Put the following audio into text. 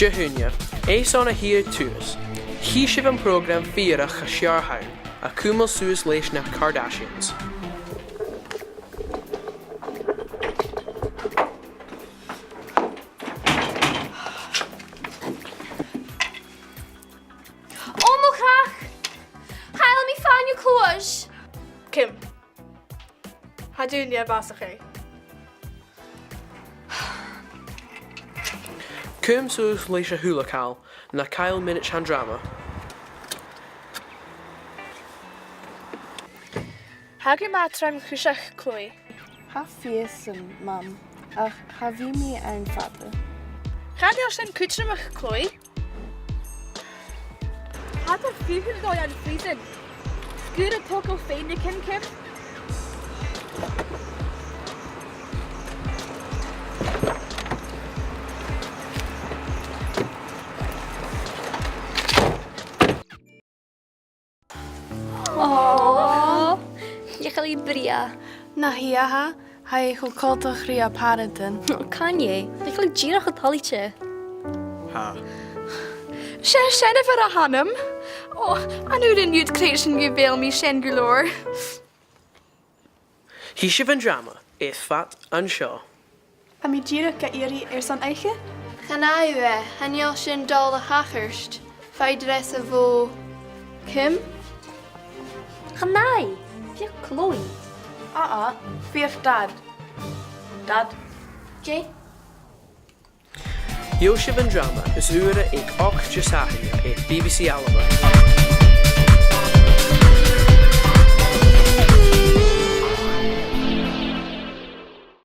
Jehunia, Ace on a here tours. He shiv an program fiarach a Ceardachian, a Cumail Suas leis na Ceardachians. Kim, how do you basically? Cumail Suas leis a hulacal, na Kyle minute chandrama. How can I try to Chloe? Ha fiesum, mam. Ach, have you me ein vater? Gaat jou zijn kutje met Chloe? Had er 400 jaar aan vriezen. Goede toch al fijn de Kim. Oh, je gaat je bria. Nahiaha, hij gekoltig ria parenton. Kan je? Je gaat gira getalletje. Ha. Zijn er voor Hanem? Oh, en nu de nieuw creation juweel me Shengulor. He shiv an drama, eith fat an shaw. Am I gira ga iri san eiche? Ganaiwe, en jou sin dal de hachers. Fai dresse vo Kim? Ganai. Je Chloe. Vier dad. Dad. Jay? Yo shiv an drama is ure ik och jasahi, eith BBC Alaba.